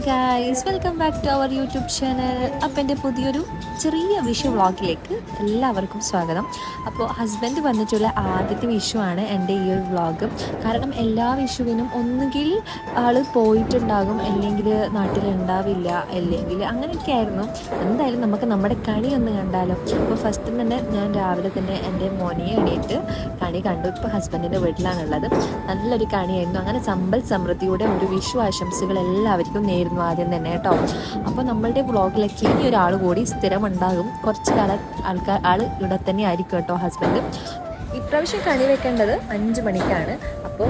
Guys, welcome back to our YouTube channel. അപ്പം എൻ്റെ പുതിയൊരു ചെറിയ വിഷു വ്ളോഗിലേക്ക് എല്ലാവർക്കും സ്വാഗതം. അപ്പോൾ ഹസ്ബൻഡ് വന്നിട്ടുള്ള ആദ്യത്തെ വിഷുവാണ് എൻ്റെ ഈ ഒരു വ്ളോഗ്. കാരണം എല്ലാ വിഷുവിനും ഒന്നുകിൽ ആൾ പോയിട്ടുണ്ടാകും, അല്ലെങ്കിൽ നാട്ടിലുണ്ടാവില്ല, അല്ലെങ്കിൽ അങ്ങനെയൊക്കെ ആയിരുന്നു. എന്തായാലും നമുക്ക് നമ്മുടെ കണി ഒന്ന് കണ്ടാലോ. അപ്പോൾ ഫസ്റ്റ് തന്നെ ഞാൻ രാവിലെ തന്നെ എൻ്റെ മോനിയെ എണീറ്റ് കണി കണ്ടു. ഇപ്പോൾ ഹസ്ബൻഡിൻ്റെ വീട്ടിലാണുള്ളത്. നല്ലൊരു കണിയായിരുന്നു. അങ്ങനെ സമ്പൽ സമൃദ്ധിയുടെ ഒരു വിഷു ആശംസകൾ എല്ലാവർക്കും നേരുന്നു ആദ്യം തന്നെ കേട്ടോ. അപ്പോൾ നമ്മളുടെ വ്ളോഗിലേക്ക് ഇനി ഒരാൾ കൂടി സ്ഥിരമുണ്ടാകും. കുറച്ച് കാലം ആൾ ഇവിടെ തന്നെ ആയിരിക്കും കേട്ടോ ഹസ്ബൻഡ്. ഇപ്രാവശ്യം കണി വെക്കേണ്ടത് 5 മണിക്കാണ്. അപ്പോൾ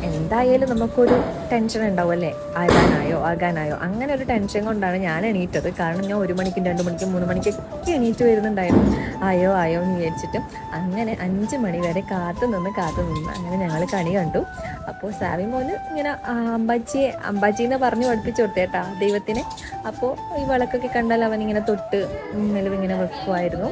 എന്തായാലും നമുക്കൊരു ടെൻഷൻ ഉണ്ടാവും അല്ലേ, ആകാനായോ അങ്ങനെ ഒരു ടെൻഷൻ കൊണ്ടാണ് ഞാൻ എണീറ്റത്. കാരണം ഞാൻ 1 മണിക്കും 2 മണിക്കും 3 മണിക്കൊക്കെ എണീറ്റ് വരുന്നുണ്ടായിരുന്നു. ആയോ എന്ന് വിചാരിച്ചിട്ട് അങ്ങനെ 5 മണി വരെ കാത്തു നിന്ന് അങ്ങനെ ഞങ്ങൾ കണി കണ്ടു. അപ്പോൾ സാവി മോന് ഇങ്ങനെ അമ്പാച്ചിന്ന് പറഞ്ഞു പഠിപ്പിച്ചു കൊടുത്തേട്ടാ ദൈവത്തിനെ. അപ്പോൾ ഈ വിളക്കൊക്കെ കണ്ടാൽ അവനിങ്ങനെ തൊട്ട് നിലവിങ്ങനെ വെക്കുമായിരുന്നു.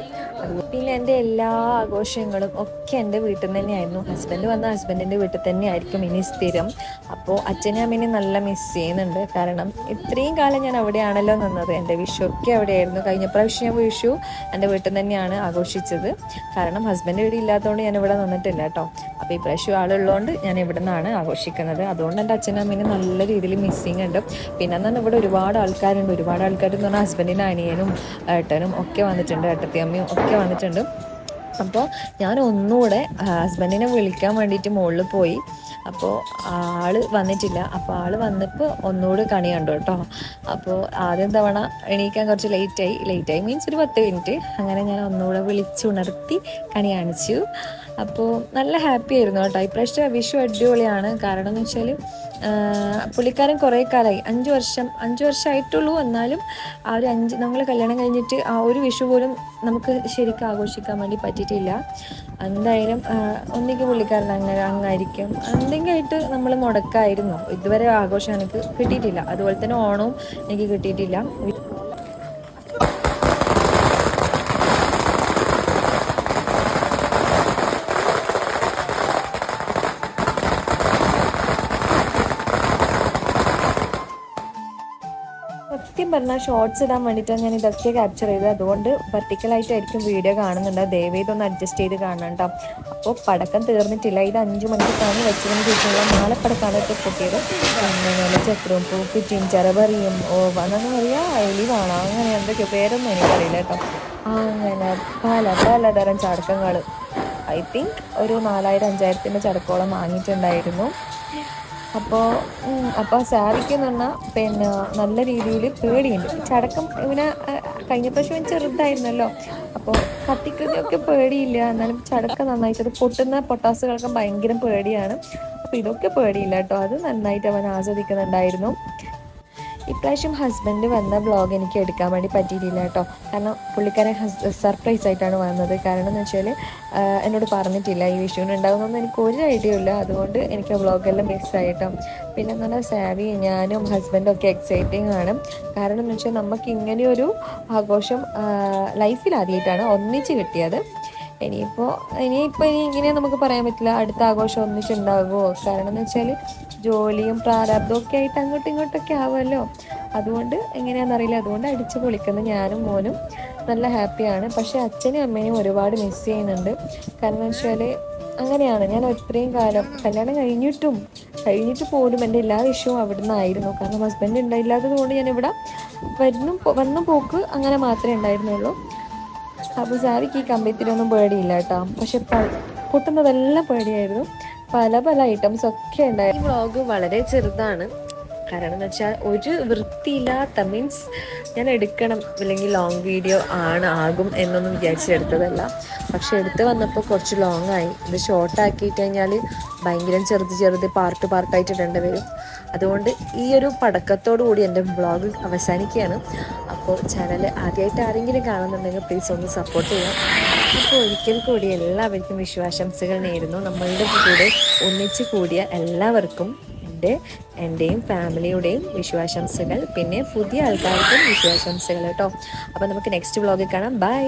പിന്നെ എൻ്റെ എല്ലാ ആഘോഷങ്ങളും ഒക്കെ എൻ്റെ വീട്ടിൽ നിന്ന് തന്നെയായിരുന്നു. ഹസ്ബൻഡ് വന്ന ഹസ്ബൻഡിൻ്റെ വീട്ടിൽ തന്നെ ആയിരിക്കും ഇനി സ്ഥിരം. അപ്പോൾ അച്ഛനും അമ്മേനെയും നല്ല മിസ് ചെയ്യുന്നുണ്ട്. കാരണം ഇത്രയും കാലം ഞാൻ അവിടെയാണല്ലോ നിന്നത്. എൻ്റെ വിഷു ഒക്കെ അവിടെയായിരുന്നു. കഴിഞ്ഞ പ്രാവശ്യം ഞാൻ വിഷു എൻ്റെ വീട്ടിൽ തന്നെയാണ് ആഘോഷിച്ചത്. കാരണം ഹസ്ബൻഡ് ഇവിടെ ഇല്ലാത്തതുകൊണ്ട് ഞാൻ ഇവിടെ നിന്നിട്ടില്ല കേട്ടോ. അപ്പോൾ ഈ പ്രാവശ്യം ആളുള്ളതുകൊണ്ട് ഞാൻ ഇവിടെ നിന്നാണ് ആഘോഷിക്കുന്നത്. അതുകൊണ്ട് എൻ്റെ അച്ഛനും അമ്മേനെ നല്ല രീതിയിൽ മിസ്സിങ് ഉണ്ട്. പിന്നെ എന്നാൽ ഇവിടെ ഒരുപാട് ആൾക്കാരുണ്ട്. ഒരുപാട് ആൾക്കാരെന്ന് പറഞ്ഞാൽ ഹസ്ബൻഡിൻ്റെ അനിയനും ഏട്ടനും ഒക്കെ വന്നിട്ടുണ്ട്, ഏട്ടത്തിയമ്മയും ഒക്കെ വന്നിട്ടുണ്ട്. അപ്പോൾ ഞാൻ ഒന്നുകൂടെ ഹസ്ബൻഡിനെ വിളിക്കാൻ വേണ്ടിയിട്ട് മുകളിൽ പോയി. അപ്പോൾ ആൾ വന്നിട്ടില്ല. അപ്പോൾ ആൾ വന്നപ്പോൾ ഒന്നുകൂടെ കണി കണ്ടു കേട്ടോ. അപ്പോൾ ആദ്യം തവണ എണീക്കാൻ കുറച്ച് ലേറ്റായി മീൻസ് ഒരു 10 മിനിറ്റ്. അങ്ങനെ ഞാൻ ഒന്നുകൂടെ വിളിച്ചുണർത്തി കണി കാണിച്ചു. അപ്പോൾ നല്ല ഹാപ്പി ആയിരുന്നു കേട്ടോ. ഇപ്രാവശ്യം വിഷു അടിപൊളിയാണ്. കാരണം എന്ന് വെച്ചാൽ പുള്ളിക്കാരൻ കുറേ കാലമായി, 5 വർഷമായിട്ടുള്ളൂ. എന്നാലും ആ ഒരു നമ്മൾ കല്യാണം കഴിഞ്ഞിട്ട് ആ ഒരു വിഷു പോലും നമുക്ക് ശരിക്കും ആഘോഷിക്കാൻ വേണ്ടി പറ്റിയിട്ടില്ല. എന്തായാലും ഒന്നിക്ക് പുള്ളിക്കാരൻ അങ്ങായിരിക്കും എന്തെങ്കിലും ആയിട്ട് നമ്മൾ മുടക്കായിരുന്നു. ഇതുവരെ ആഘോഷം എനിക്ക് കിട്ടിയിട്ടില്ല. അതുപോലെ തന്നെ ഓണവും എനിക്ക് കിട്ടിയിട്ടില്ല. സത്യം പറഞ്ഞാൽ ഷോർട്സ് ഇടാൻ വേണ്ടിയിട്ടാണ് ഞാൻ ഇതൊക്കെ ക്യാപ്ചർ ചെയ്തത്. അതുകൊണ്ട് വെർട്ടിക്കലായിട്ടായിരിക്കും വീഡിയോ കാണുന്നുണ്ട്. ദയവേതൊന്ന് അഡ്ജസ്റ്റ് ചെയ്ത് കാണണം കേട്ടോ. അപ്പോൾ പടക്കം തീർന്നിട്ടില്ല. ഇത് 5 മണിക്കാണ് വെച്ചതിന് ശേഷമുള്ള 4 പടക്കാണ് ഇപ്പോൾ പൊട്ടിയത്. അങ്ങനെ ചക്രവും പൂക്കുറ്റിയും ചെറപറിയും എന്നൊന്നും പറയാ എലിവാണോ അങ്ങനെ എന്തൊക്കെയോ പേരൊന്നും എനിക്കറിയില്ല കേട്ടോ. അങ്ങനെ പലതരം ചടക്കങ്ങൾ ഐ തിങ്ക് ഒരു 4000-5000 ചടക്കോളം വാങ്ങിയിട്ടുണ്ടായിരുന്നു. അപ്പോൾ സാവിക്കെന്ന് പറഞ്ഞാൽ പിന്നെ നല്ല രീതിയിൽ പേടിയുണ്ട്. ചടക്കം ഇവനെ കഴിഞ്ഞ പ്രാവശ്യം ചെറുതായിരുന്നല്ലോ. അപ്പോൾ കത്തിക്കുന്നതൊക്കെ പേടിയില്ല. എന്നാലും ചടക്കം നന്നായിട്ട് അത് പൊട്ടുന്ന പൊട്ടാസുകൾക്ക് ഭയങ്കര പേടിയാണ്. അപ്പോൾ ഇതൊക്കെ പേടിയില്ല കേട്ടോ. അത് നന്നായിട്ട് അവൻ ആസ്വദിക്കുന്നുണ്ടായിരുന്നു. ഇപ്രാവശ്യം ഹസ്ബൻഡ് വന്ന വ്ളോഗ് എനിക്ക് എടുക്കാൻ വേണ്ടി പറ്റിയിട്ടില്ല കേട്ടോ. കാരണം പുള്ളിക്കാരൻ സർപ്രൈസ് ആയിട്ടാണ് വന്നത്. കാരണം എന്ന് വെച്ചാൽ എന്നോട് പറഞ്ഞിട്ടില്ല ഈ വിഷുവിന് ഉണ്ടാകുന്നൊന്നും എനിക്ക് ഒരു ഐഡിയ ഇല്ല. അതുകൊണ്ട് എനിക്ക് ആ വ്ളോഗെല്ലാം മിസ്സായിട്ടോ. പിന്നെ എന്ന് പറഞ്ഞാൽ സാവി ഞാനും ഹസ്ബൻഡും ഒക്കെ എക്സൈറ്റിംഗ് ആണ്. കാരണം എന്ന് വെച്ചാൽ നമുക്ക് ഇങ്ങനെയൊരു ആഘോഷം ലൈഫിൽ ആദ്യമായിട്ടാണ് ഒന്നിച്ച് കിട്ടിയത്. ഇനിയിപ്പോൾ ഇങ്ങനെ നമുക്ക് പറയാൻ പറ്റില്ല അടുത്ത ആഘോഷം ഒന്നിച്ചുണ്ടാകുമോ. കാരണം എന്ന് വെച്ചാൽ ജോലിയും പ്രാരാബ്ദവും ഒക്കെ ആയിട്ട് അങ്ങോട്ടും ഇങ്ങോട്ടൊക്കെ ആവുമല്ലോ. അതുകൊണ്ട് എങ്ങനെയാണെന്നറിയില്ല. അതുകൊണ്ട് അടിച്ച് പൊളിക്കുന്ന ഞാനും മോനും നല്ല ഹാപ്പിയാണ്. പക്ഷേ അച്ഛനും അമ്മയും ഒരുപാട് മിസ് ചെയ്യുന്നുണ്ട്. കാരണം എന്ന് വെച്ചാൽ അങ്ങനെയാണ്. ഞാൻ ഇത്രയും കാലം കല്യാണം കഴിഞ്ഞിട്ട് പോലും എൻ്റെ എല്ലാ വിഷയവും അവിടെ നിന്നായിരുന്നു. കാരണം ഹസ്ബൻഡ് ഉണ്ടായില്ലാത്തത് കൊണ്ട് ഞാനിവിടെ വന്നു പോക്ക് അങ്ങനെ മാത്രമേ ഉണ്ടായിരുന്നുള്ളൂ. അപ്പോൾ സാവിക്ക് ഈ കമ്പിത്തിരിയൊന്നും പേടിയില്ല കേട്ടോ. പക്ഷെ പൊട്ടുന്നതെല്ലാം പേടിയായിരുന്നു. പല ഐറ്റംസ് ഒക്കെ ഉണ്ടായിരുന്നു. ഈ വ്ളോഗ് വളരെ ചെറുതാണ്. കാരണം എന്ന് വെച്ചാൽ ഒരു വൃത്തിയില്ലാത്ത മീൻസ് ഞാൻ എടുക്കണം അല്ലെങ്കിൽ ലോങ് വീഡിയോ ആകും എന്നൊന്നും വിചാരിച്ചെടുത്തതല്ല. പക്ഷെ എടുത്ത് വന്നപ്പോൾ കുറച്ച് ലോങ് ആയി. ഇത് ഷോർട്ടാക്കിയിട്ട് കഴിഞ്ഞാൽ ഭയങ്കര ചെറുത് പാർട്ടായിട്ട് ഇടേണ്ടി വരും. അതുകൊണ്ട് ഈ ഒരു പടക്കത്തോടു കൂടി എൻ്റെ വ്ളോഗ് അവസാനിക്കുകയാണ്. അപ്പോൾ ചാനൽ ആദ്യമായിട്ട് ആരെങ്കിലും കാണുന്നുണ്ടെങ്കിൽ പ്ലീസ് ഒന്ന് സപ്പോർട്ട് ചെയ്യാം. അപ്പോൾ ഒരിക്കൽ കൂടി എല്ലാവർക്കും വിഷുവാശംസകൾ നേരുന്നു. നമ്മളുടെ കൂടെ ഒന്നിച്ച് കൂടിയ എല്ലാവർക്കും എൻ്റെയും ഫാമിലിയുടെയും വിഷുവാശംസകൾ. പിന്നെ പുതിയ ആൾക്കാർക്കും വിഷുവാശംസകൾ കേട്ടോ. അപ്പോൾ നമുക്ക് നെക്സ്റ്റ് വ്ളോഗിൽ കാണാം. ബൈ.